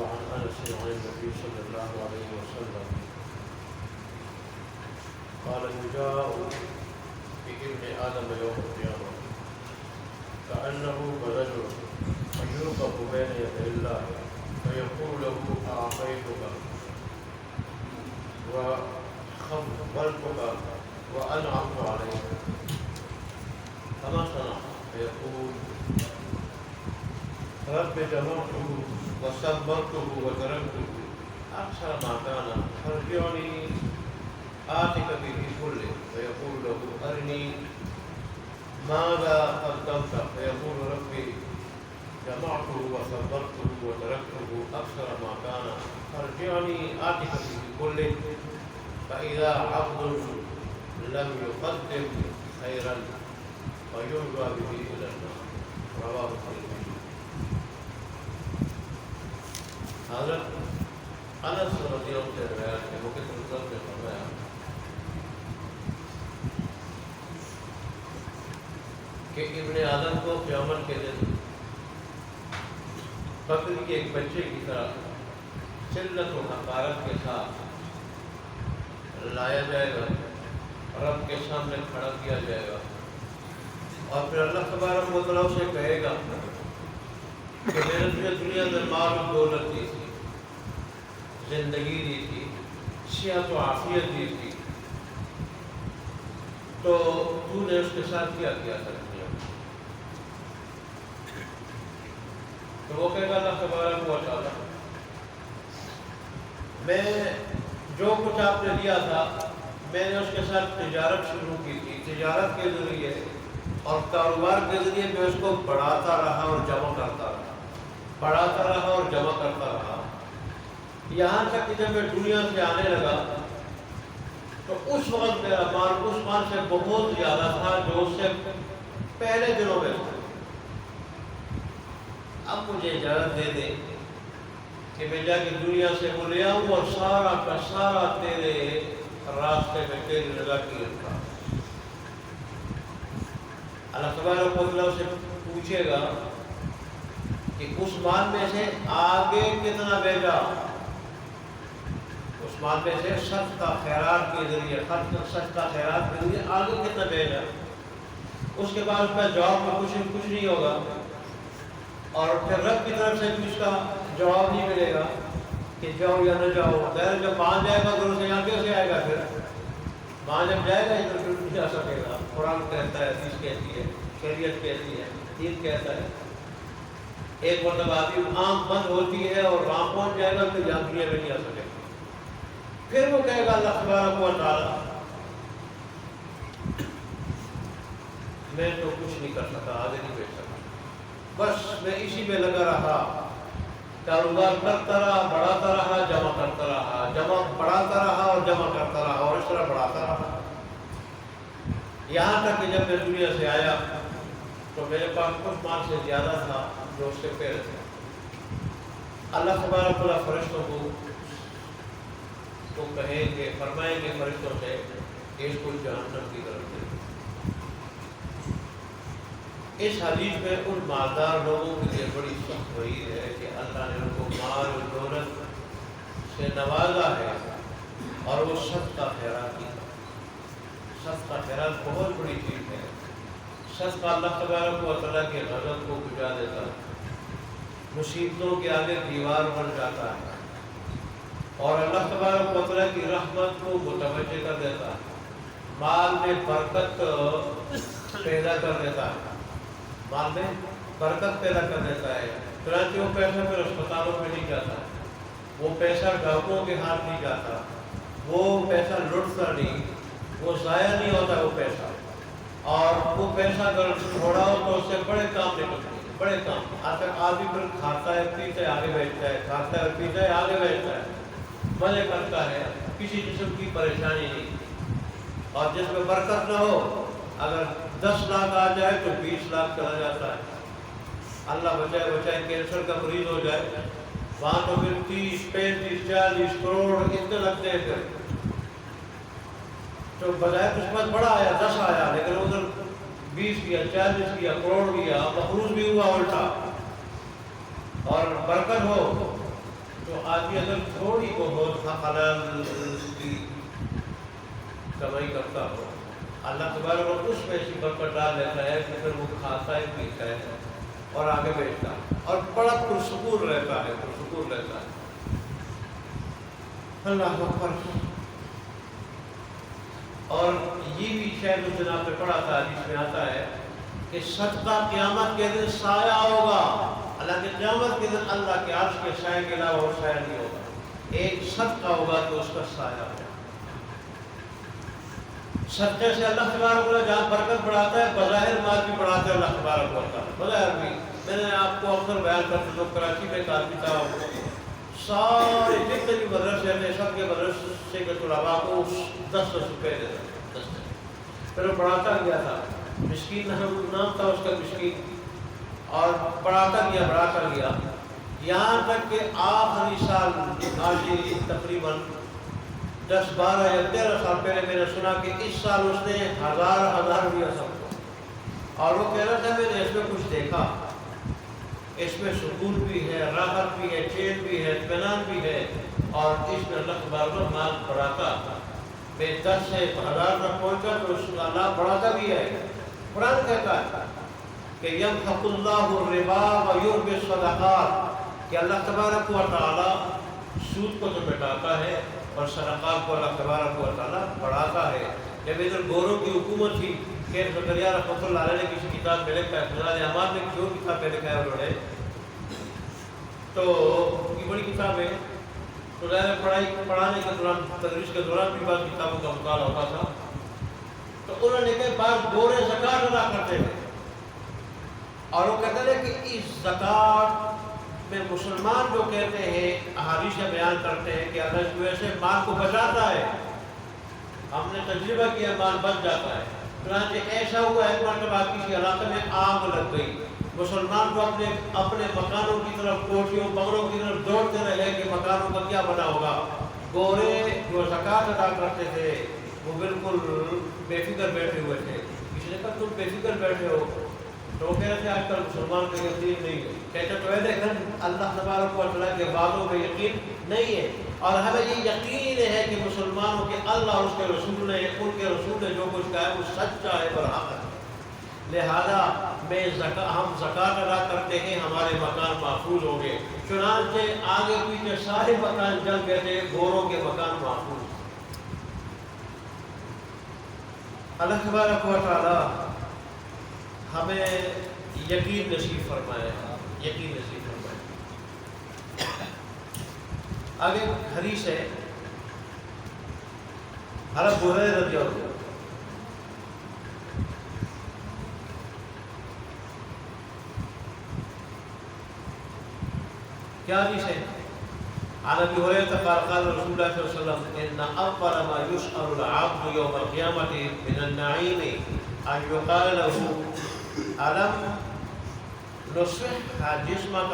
وعن انس عن النبي صلى الله عليه وسلم قال يجاء بابن آدم يوم القيامة كأنه بلد فيوقف بين يدي الله فيقول له أعطيتك وخولتك وأنعمت عليك فما صنع؟ فيقول رب جمعته وصبرته وتركته أكثر ما كان فارجعني آتك به كله. فيقول له أرني ماذا قدمت؟ فيقول ربي جمعته وصبرته وتركته أكثر ما كان فارجعني آتك به كله. فإذا عبد لم يقدم خيرا فيلقى به إلى النار. رواه الترمذی. حضرت انس رضی اللہ عنہ سے روایت ہے، وہ کہ رسول نے فرمایا کہ ابن آدم کو قیامت کے دن بکری کے ایک بچے کی طرح ذلت و حقارت کے ساتھ لایا جائے گا، رب کے سامنے کھڑا کیا جائے گا، اور پھر اللہ تبارک و تعالیٰ سے کہے گا کہ میں نے تجھے دنیا میں مال و دولت دی تھی، زندگی دی تھی، صحت و عافیت دی تھی، تو تو نے اس کے ساتھ کیا کیا تھا دنیا میں؟ تو وہ کہے گا اللہ تبارک و تعالیٰ میں جو کچھ آپ نے دیا تھا میں نے اس کے ساتھ تجارت شروع کی تھی، تجارت کے ذریعے اور کاروبار کے ذریعے میں اس کو بڑھاتا رہا اور جمع کرتا رہا، بڑھاتا رہا اور جمع کرتا رہا، یہاں تک کہ جب میں دنیا سے آنے لگا تو اس وقت میرا مال اس مال سے بہت زیادہ تھا جو اس سے پہلے دنوں میں تھا۔ اب مجھے اجازت دے دیں کہ میں جا کے دنیا سے وہ لے آؤں اور سارا کا سارا تیرے راستے میں تیری رضا کی رکھا۔ اللہ تبارک و تعالیٰ سے پوچھے گا کہ اس مال میں سے آگے کتنا بھیجا، اس مال میں سے صدقہ خیرات کے ذریعے صدقہ خیرات کے ذریعے آگے کتنا بھیجا۔ اس کے بعد اس کا جواب میں کچھ نہیں ہوگا، اور پھر رب کی طرف سے بھی اس کا جواب نہیں ملے گا کہ جاؤ یا نہ جاؤ۔ غیر جب مان جائے گا تو اسے یہاں کیسے آئے گا؟ پھر مان جب جائے گا تو نہیں جا سکے گا۔ قرآن کہتا ہے، حدیث کہتی ہے، شریعت کہتی ہے، دین کہتا ہے۔ ایک مرتبہ آدمی آنکھ بند ہوتی ہے اور وہاں پہنچ جائے گا تو یہاں دنیا میں نہیں آ سکے گا۔ پھر وہ کہے گا اللہ تبارک و تعالیٰ میں تو کچھ نہیں کر سکا، آگے نہیں بڑھ سکا، بس میں اسی میں لگا رہا، کاروبار کرتا رہا، بڑھاتا رہا، جمع کرتا رہا، جمع بڑھاتا رہا اور جمع کرتا رہا اور اس طرح بڑھاتا رہا، یہاں تک کہ جب میں دنیا سے آیا تو میرے پاس کچھ مال سے زیادہ تھا جو اس سے پہلے تھا۔ اللہ تبارک و تعالیٰ فرشتوں کو کہیں گے، فرمائیں گے فرشتوں سے کہ اس کو جہنم کی طرف دے۔ اس حدیث میں ان مالدار لوگوں کے لیے بڑی سخت وعید ہے کہ اللہ نے ان کو مال و دولت سے نوازا ہے اور وہ صدقہ خیرات کی۔ صدقہ خیرات بہت بڑی چیز ہے۔ صدقہ اللہ تبارک و تعالیٰ کے غضب کو بجھا دیتا ہے، مصیبتوں کے آگے دیوار بن جاتا ہے، اور اللہ تبارک و تعالیٰ کی رحمت کو متوجہ کر دیتا ہے، مال میں برکت پیدا کر دیتا ہے، مال میں برکت پیدا کر دیتا ہے۔ چنانچہ وہ پیسہ پھر اسپتالوں میں نہیں جاتا، وہ پیسہ ڈاکوؤں کے ہاتھ نہیں جاتا، وہ پیسہ لٹتا نہیں، وہ ضائع نہیں ہوتا وہ پیسہ، اور وہ پیسہ اگر چھوڑا ہو تو اس سے بڑے کام نکلتے ہیں، بڑے کام۔ آدمی پھر کھاتا ہے، پیتا ہے، آگے بیٹھتا ہے، کھاتا ہے، پیتا ہے، آگے بیٹھتا ہے، مزے کرتا ہے، کسی قسم کی پریشانی نہیں۔ اور جس میں برکت نہ ہو، اگر 10 لاکھ آ جائے تو 20 لاکھ چلا جاتا ہے۔ اللہ بچائے کینسر کا مریض ہو جائے وہاں تو پھر 30 35 40 کروڑ اتنے لگتے ہیں، پھر تو بجائے قسمت بڑا آیا 10 آیا، لیکن ادھر 20 کیا، 40 کیا، کروڑ کیا، مقروض بھی ہوا الٹا۔ اور برکت ہو آدمی اگر تھوڑی بہت حلال کی کمائی کرتا ہو اللہ تبارک و اس میں ایسی برکت ڈال دیتا ہے کہ پھر وہ کھاتا ہے پیتا ہے اور آگے بیچتا ہے اور بڑا پرسکون رہتا ہے اللہ اکبر۔ اور یہ بھی شاید جناب نے پڑھا تھا حدیث میں آتا ہے کہ صدقہ قیامت کے دن سایہ ہوگا، حالانکہ قیامت کے دن اللہ کے عرش کے سائے کے علاوہ اور سایہ نہیں ہوگا، ایک صدقہ ہوگا تو اس کا سایہ ہوگا۔ صدقے سے اللہ تبارک و تعالیٰ جہاں برکت بڑھاتا ہے بظاہر مال بھی بڑھاتا ہے اللہ تبارک و تعالیٰ، بظاہر بھی۔ میں نے آپ کو اکثر بیان کرتا ہوں، کراچی میں ایک آدمی تھا، سارے جتنے بھی مدرسے تھے سب کے مدرسے کے طلباء کو 10 روپے دیتے، پھر وہ پڑھاتا گیا تھا، مسکین نام تھا اس کا مسکین، اور پڑھاتا گیا یہاں تک کہ آخری سال آج تقریباً 10 12 یا 13 سال پہلے میں نے سنا کہ اس سال اس نے 1000 دیا سب کو، اور وہ کہہ رہا تھا میں نے اس میں کچھ دیکھا، اس میں سکون بھی ہے، راحت بھی ہے، چین بھی ہے، اطمینان بھی ہے، اور اس میں اللہ تبارک و تعالیٰ مال بڑھاتا، میں 10 سے 1000 تک پہنچا تو اس کا اللہ بڑھاتا بھی ہے۔ قرآن کہتا ہے کہ یمحق اللہ الربا ویربی الصدقات، کہ اللہ تبارک و تعالیٰ سود کو تو مٹاتا ہے اور صدقات کو اللہ تبارک و تعالیٰ بڑھاتا ہے۔ جب ادھر گوروں کی حکومت تھی، کہ زکریا رحمۃ اللہ علیہ نے کسی کتاب میں لکھا ہے، فضائل اعمال نے جو کتاب میں لکھا ہے انہوں نے، تو یہ بڑی کتاب ہے، تو پڑھانے کے دوران تدریس کے دوران بھی بعض کتابوں کا مطالعہ ہوتا تھا، تو انہوں نے کہا بعض گورے زکوٰۃ ادا کرتے ہیں، اور وہ کہتے ہیں کہ اس زکوٰۃ میں مسلمان جو کہتے ہیں احادیث سے بیان کرتے ہیں کہ اللہ اس وجہ سے مال کو بچاتا ہے، ہم نے تجربہ کیا مال بچ جاتا ہے۔ چنانچہ ایسا ہوا ایک مرتبہ کسی علاقے میں آگ لگ گئی، مسلمان کو اپنے مکانوں کی طرف، کوٹھیوں بنگلوں کی طرف دوڑتے رہے کہ مکانوں کا کیا بنا ہوگا۔ گورے جو زکوٰۃ ادا کرتے تھے وہ بالکل بے فکر بیٹھے ہوئے تھے، کسی نے کہا تم بے فکر بیٹھے ہو، تو وہ کہہ رہے تھے آج کل مسلمان کو یقین نہیں ہے، کہتے تو دیکھیں اللہ تبارک و تعالیٰ کے وعدوں میں یقین نہیں ہے، اور ہمیں یہ یقین ہے کہ مسلمانوں کے اللہ اور اس کے رسول نے، ان کے رسول نے جو کچھ کہا ہے وہ سچا ہے، برحق ہے، لہذا ہم زکوٰۃ ادا کرتے ہیں، ہمارے مکان محفوظ ہوں گے۔ چنانچہ آگے پیچھے سارے مکان جل گئے تھے، گوروں کے مکان محفوظ۔ اللہ تبارک و تعالی ہمیں یقین نصیب فرمائے، یقین نصیب فرمائے۔ آگے حدیث ہے حضرت ابو ہریرہ رضی اللہ عنہ، کیا حدیث ہے؟ عن ابی ہریرہ قال قال رسول اللہ صلی اللہ علیہ وسلم ان اول ما يسأل العبد يوم القيامة من النعيم ان يقال له الم نصح جسمك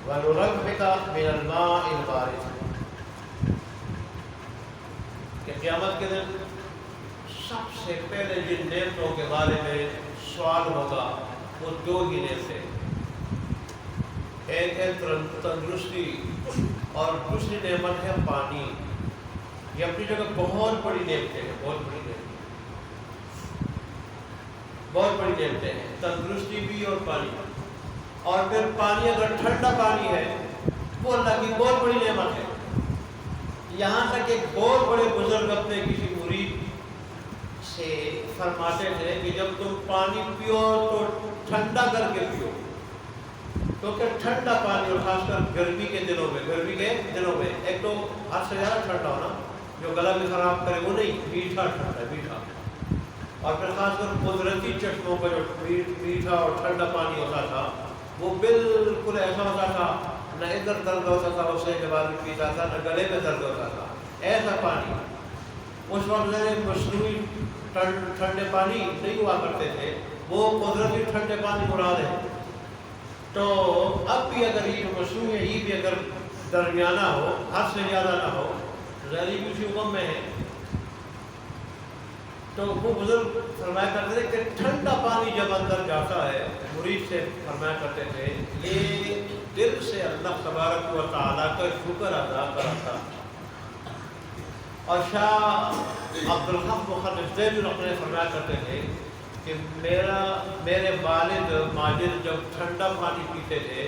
ونربك من الماء البارد، کہ قیامت کے دن سب سے پہلے جن نعمتوں کے بارے میں سوال ہوگا وہ 2 ہی نعمتیں، ایک ہے تندرستی اور دوسری نعمت ہے پانی۔ یہ اپنی جگہ بہت بڑی نعمتیں ہیں، بہت بڑی نعمتیں ہیں، تندرستی بھی اور پانی، اور پھر پانی اگر ٹھنڈا پانی ہے وہ اللہ کی بہت بڑی نعمت ہے۔ یہاں تک ایک بہت بڑے بزرگ اپنے کسی مرید سے فرماتے تھے کہ جب تم پانی پیو تو ٹھنڈا کر کے پیو، کیونکہ ٹھنڈا پانی، اور خاص کر گرمی کے دنوں میں ایک تو حد سے زیادہ ٹھنڈا ہونا جو گلا بھی خراب کرے وہ نہیں، میٹھا ٹھنڈا میٹھا، اور پھر خاص کر قدرتی چشموں کا جو میٹھا اور ٹھنڈا پانی ہوتا تھا وہ بالکل ایسا ہوتا تھا، نہ ادھر درد ہوتا تھا اسے کے بعد بھی پیتا تھا، نہ گلے میں درد ہوتا تھا، ایسا پانی۔ اس وقت مصنوعی ٹھنڈے پانی نہیں ہوا کرتے تھے، وہ قدرتی ٹھنڈے پانی مراد ہے۔ تو اب بھی اگر یہ مصنوعی ہے، یہ بھی اگر درمیانہ ہو، حد سے زیادہ نہ ہو، ذہنی بھی اسی حکم میں ہے، تو وہ بزرگ فرمایا کرتے تھے کہ ٹھنڈا پانی جب اندر جاتا ہے، مرید سے فرمایا کرتے تھے یہ دل سے اللہ تبارک و تعالیٰ کا شکر ادا کرتا. اور شاہ عبدالحق مخلص دہلوی رحمۃ اللہ فرمایا کرتے تھے کہ میرے والد ماجد جب ٹھنڈا پانی پیتے تھے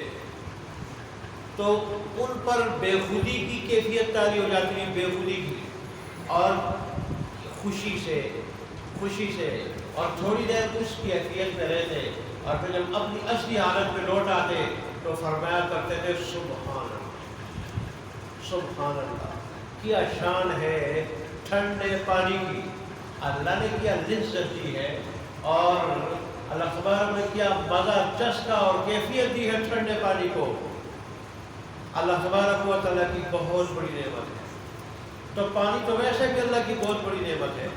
تو ان پر بے خودی کی کیفیت تاری ہو جاتی ہے، بے خودی کی، اور خوشی سے اور تھوڑی دیر اس کی حیثیت میں رہتے، اور پھر جب اپنی اصلی حالت میں لوٹ آتے تو فرمایا کرتے تھے سبحان اللہ، سبحان اللہ، کیا شان ہے ٹھنڈے پانی کی، اللہ نے کیا لذت دی ہے، اور اللہ تبارک نے کیا مزہ، چسکا اور کیفیت دی ہے ٹھنڈے پانی کو. اللہ تبارک و تعالیٰ کی بہت بڑی نعمت ہے. تو پانی تو ویسے بھی اللہ کی بہت بڑی نعمت ہے،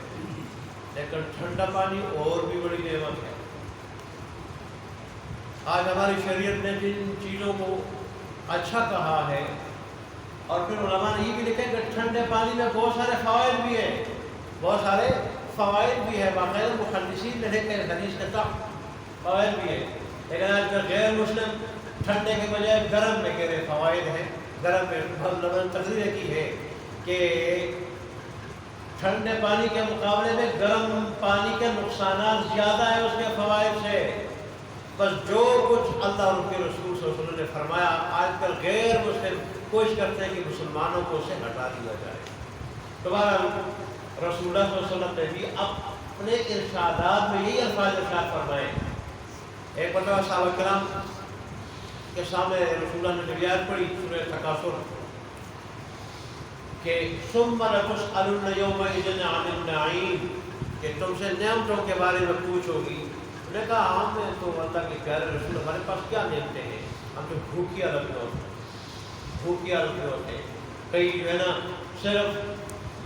لیکن ٹھنڈا پانی اور بھی بڑی نعمت ہے. آج ہماری شریعت نے جن چیزوں کو اچھا کہا ہے، اور پھر علماء نے یہ بھی لکھا کہ ٹھنڈے پانی میں بہت سارے فوائد بھی ہیں، بہت سارے فوائد بھی ہیں، باقاعدہ محدثین نے لکھا ہے، حدیث کے ساتھ فوائد بھی ہیں. لیکن آج کل غیر مسلم ٹھنڈے کے بجائے گرم میں کہہ رہے فوائد ہیں. گرم میں بہت تقریر کی ہے کہ ٹھنڈے پانی کے مقابلے میں گرم پانی کے نقصانات زیادہ ہیں اس کے فوائد سے. بس جو کچھ اللہ اور کے رسول صلی اللہ علیہ وسلم نے فرمایا، آج کل غیر مسلم کوشش کرتے ہیں کہ مسلمانوں کو اسے ہٹا دیا جائے. دوبارہ رسول اللہ صلی اللہ علیہ وسلم نے بھی اپنے ارشادات میں یہی الفاظ ارشاد فرمائے. ایک مرتبہ صحابہ کرام کے سامنے رسول اللہ نے روایت پڑھی سورہ تکاثر کہ ثم لتسألن یومئذ عن النعیم، کہ تم سے نعمتوں کے بارے میں پوچھو گی. انہوں نے کہا ہم تو اللہ کے پیارے رسول، ہمارے پاس کیا نعمتیں ہیں، ہم تو بھوکیا رکھتے ہوتے ہیں. کئی جو ہے نا صرف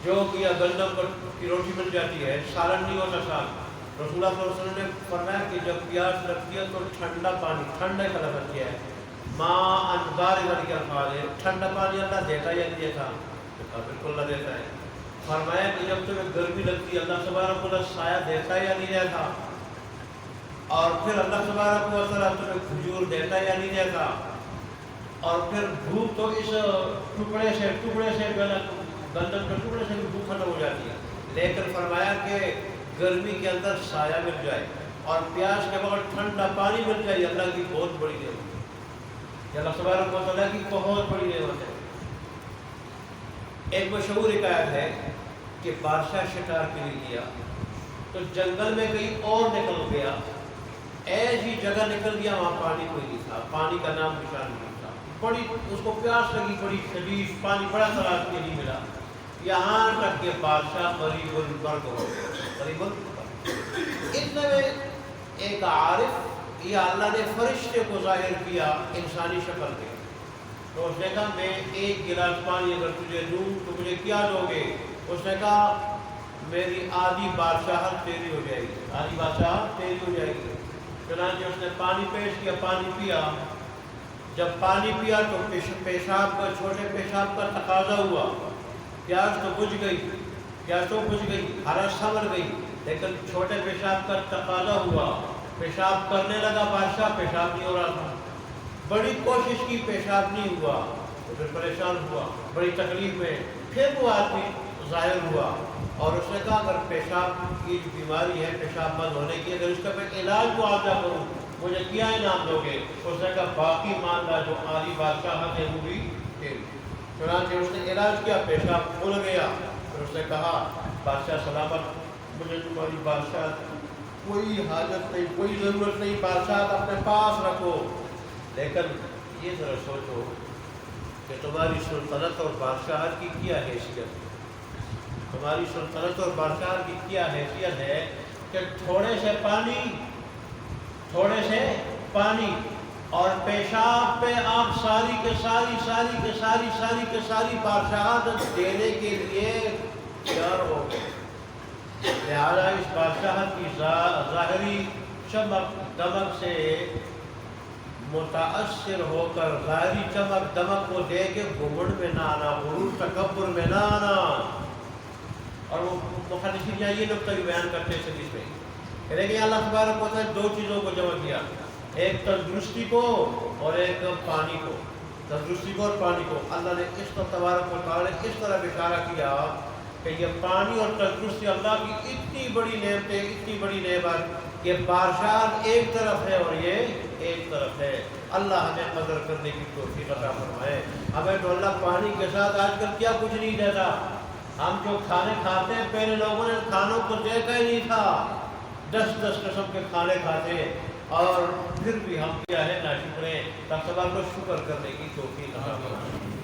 جو یا گندم کی روٹی مل جاتی ہے، سالن نہیں ہوتا سال. رسول اللہ صلی اللہ علیہ وسلم نے فرمایا کہ جب پیاس لگتی ہے تو ٹھنڈا پانی، ٹھنڈے کا لفظ کیا ہے، ماء باردن کے الفاظ ہے، ٹھنڈا پانی اللہ دیتا یا نہیں دیتا؟ بالکل اللہ دیتا ہے. فرمایا کہ جب تمہیں گرمی لگتی ہے اللہ تبارک و تعالیٰ سایہ دیتا یا نہیں دیتا؟ اور پھر اللہ تبارک و تعالیٰ تمہیں کھجور دیتا یا نہیں دیتا؟ اور پھر بھوک تو اس ٹکڑے سے گندم کے ٹکڑے سے بھی بھوک ختم ہو جاتی ہے، لیکن فرمایا کہ گرمی کے اندر سایہ مل جائے اور پیاس کے وقت ٹھنڈا پانی مل جائے، اللہ کی بہت بڑی نعمت ہے، اللہ تبارک و تعالیٰ کی بہت بڑی نعمت ہے. ایک مشہور حکایت ہے کہ بادشاہ شکار کے لیے گیا تو جنگل میں کہیں اور نکل گیا، ایسی جگہ نکل گیا وہاں پانی کوئی نہیں تھا، پانی کا نام نشان نہیں تھا. بڑی اس کو پیاس لگی، بڑی شدید، پانی بڑا تلاش کے نہیں ملا، یہاں تک کہ بادشاہ قریب البرق ہو گیا. قریب اتنے میں ایک عارف یا اللہ نے فرشتے کو ظاہر کیا انسانی شکل میں. تو اس نے کہا میں ایک گلاس پانی اگر تجھے دوں تو مجھے کیا دو گے؟ اس نے کہا میری آدھی بادشاہت تیری ہو جائے گی، آدھی بادشاہت تیری ہو جائے گی. چنانچہ اس نے پانی پیش کیا، پانی پیا. جب پانی پیا تو پیشاب کا، چھوٹے پیشاب کا تقاضا ہوا. پیاس تو بجھ گئی، حرارت سمر گئی، لیکن چھوٹے پیشاب کا تقاضا ہوا. پیشاب کرنے لگا بادشاہ، پیشاب نہیں ہو رہا تھا. بڑی کوشش کی، پیشاب نہیں ہوا تو پھر پریشان ہوا، بڑی تکلیف میں. پھر وہ آدمی ظاہر ہوا اور اس نے کہا اگر پیشاب کی بیماری ہے، پیشاب بند ہونے کی، اگر اس کا میں علاج معاوضہ کروں مجھے کیا انعام دو گے؟ اس نے کہا باقی ماندہ جو آدھی بادشاہت ہے وہ بھی تیری. چنانچہ اس نے علاج کیا، پیشاب کھل گیا. پھر اس نے کہا بادشاہ سلامت، مجھے تمہاری بادشاہت کوئی حاجت نہیں، کوئی ضرورت نہیں، بادشاہت اپنے پاس رکھو. لیکن یہ ذرا سوچو کہ تمہاری سلطنت اور بادشاہت کی کیا حیثیت، تمہاری سلطنت اور بادشاہت کی کیا حیثیت ہے کہ تھوڑے سے پانی اور پیشاب پہ آپ ساری کے ساری بادشاہت دینے کے لیے تیار ہو گئے. لہذا اس بادشاہت کی ظاہری چمک دمک سے متاثر ہو کر ظاہری چمک دمک کو دے کے گھمنڈ میں نہ آنا، غرور تکبر میں نہ آنا. اور وہ محدثین یہ نقطہ بھی بیان کرتے ہیں حدیث میں، لیکن اللہ تبارک و تعالیٰ نے دو چیزوں کو جمع کیا. ایک تندرستی کو اور ایک پانی کو، تندرستی کو اور پانی کو اللہ نے اس کو تبارک و تعالیٰ نے اس طرح اشارہ کیا کہ یہ پانی اور تندرستی اللہ کی اتنی بڑی نعمت ہے، اتنی بڑی نعمت کہ بارشات ایک طرف ہے اور یہ ایک طرف ہے۔ اللہ ہمیں قدر کرنے کی توفیق عطا فرمائے۔ ہمیں تو اللہ پانی کے ساتھ آج کل کیا کچھ نہیں دیتا۔ ہم جو کھانے کھاتے ہیں پہلے لوگوں نے کھانوں کو دیکھا ہی نہیں تھا، 10 قسم کے کھانے کھاتے ہیں، اور پھر بھی ہم کیا ہے ناشکر ہیں۔ تب سب کو شکر کرنے کی توفیق عطا فرمائے۔